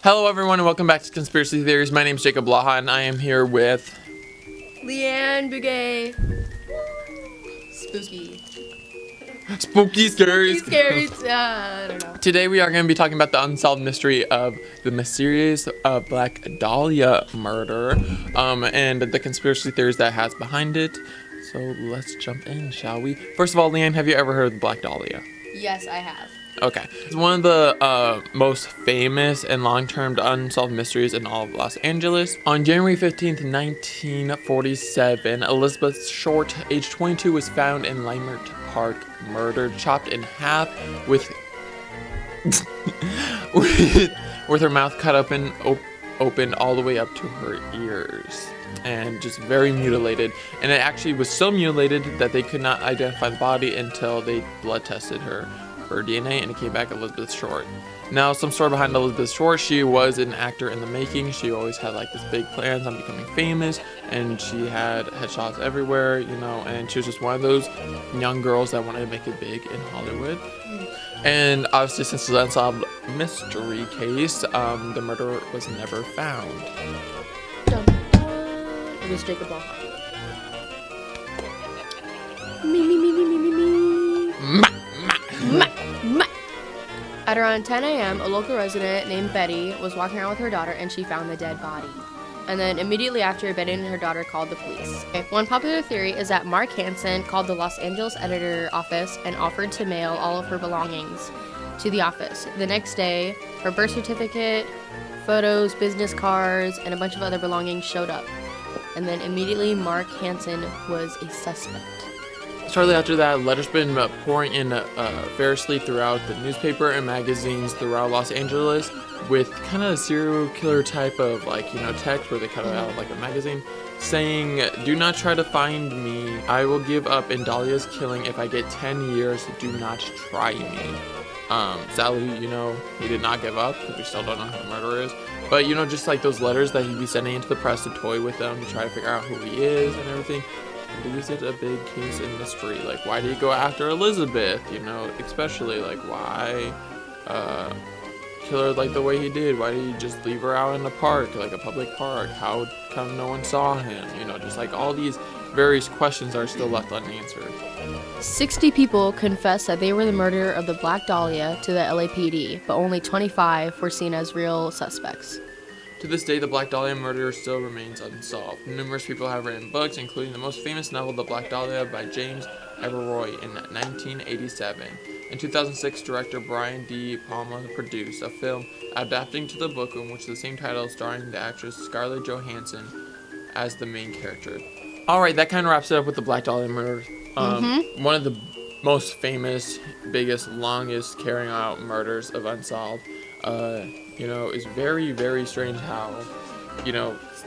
Hello, everyone, and welcome back to Conspiracy Theories. My name is Jacob Blaha, and I am here with LeAnne, Bugay. Spooky Scaries. I don't know. Today, we are going to be talking about the unsolved mystery of the mysterious Black Dahlia murder, and the conspiracy theories that has behind it. So let's jump in, shall we? First of all, LeAnne, have you ever heard of the Black Dahlia? Yes, I have. Okay. It's one of the most famous and long-term unsolved mysteries in all of Los Angeles. On January 15th, 1947, Elizabeth Short, age 22, was found in Leimert Park, murdered, chopped in half with with her mouth cut open all the way up to her ears, and just very mutilated. And it actually was so mutilated that they could not identify the body until they blood tested her for DNA, and it came back Elizabeth Short. Now, some story behind Elizabeth Short: she was an actor in the making. She always had like this big plans on becoming famous, and she had headshots everywhere, and she was just one of those young girls that wanted to make it big in Hollywood. And obviously, since it's an unsolved mystery case, the murderer was never found. Dun, dun. It was Jacob Blaha. At around 10 a.m., a local resident named Betty was walking around with her daughter, and she found the dead body. And then immediately after, Betty and her daughter called the police. One popular theory is that Mark Hansen called the Los Angeles editor office and offered to mail all of her belongings to the office. The next day, her birth certificate, photos, business cards, and a bunch of other belongings showed up. And then immediately, Mark Hansen was a suspect. Shortly after that, letters been pouring in variously throughout the newspaper and magazines throughout Los Angeles, with kind of a serial killer type of text where they cut it out of like a magazine, saying, "Do not try to find me. I will give up in Dahlia's killing if I get 10 years. Do not try me." Sadly, he did not give up, because we still don't know who the murderer is. But just like those letters that he'd be sending into the press to toy with them to try to figure out who he is and everything, leaves it a big case in mystery. Like, why did he go after Elizabeth? Especially like why kill her like the way he did? Why did he just leave her out in the park, like a public park? How come no one saw him? Just like all these various questions are still left unanswered. 60 people confessed that they were the murderer of the Black Dahlia to the LAPD, but only 25 were seen as real suspects. To this day, the Black Dahlia murder still remains unsolved. Numerous people have written books, including the most famous novel, The Black Dahlia, by James Everroy in 1987. In 2006, director Brian De Palma produced a film adapting to the book, in which the same title, starring the actress Scarlett Johansson as the main character. Alright, that kind of wraps it up with the Black Dahlia murder. One of the most famous, biggest, longest carrying out murders of unsolved. It's very, very strange how,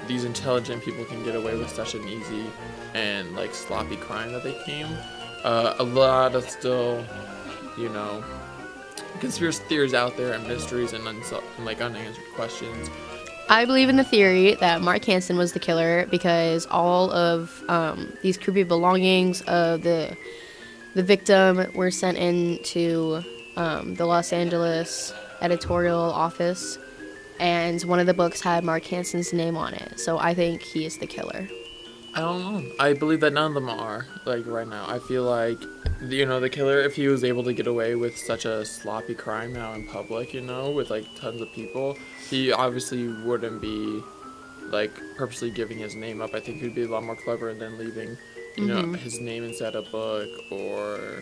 these intelligent people can get away with such an easy and, sloppy crime that they came. A lot of still, conspiracy theories out there and mysteries and unanswered questions. I believe in the theory that Mark Hansen was the killer because all of these creepy belongings of the victim were sent into the Los Angeles editorial office, and one of the books had Mark Hansen's name on it, so I think he is the killer. I don't know. I believe that none of them are, right now. I feel like, the killer, if he was able to get away with such a sloppy crime now in public, with, tons of people, he obviously wouldn't be, purposely giving his name up. I think he'd be a lot more clever than leaving, his name inside a book or,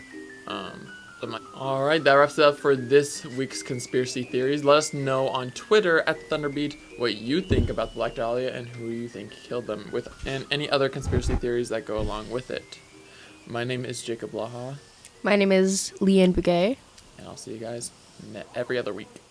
Alright, that wraps it up for this week's conspiracy theories. Let us know on Twitter at Thunderbeat what you think about the Black Dahlia and who you think killed them, and any other conspiracy theories that go along with it. My name is Jacob Blaha. My name is LeAnne Bugay. And I'll see you guys every other week.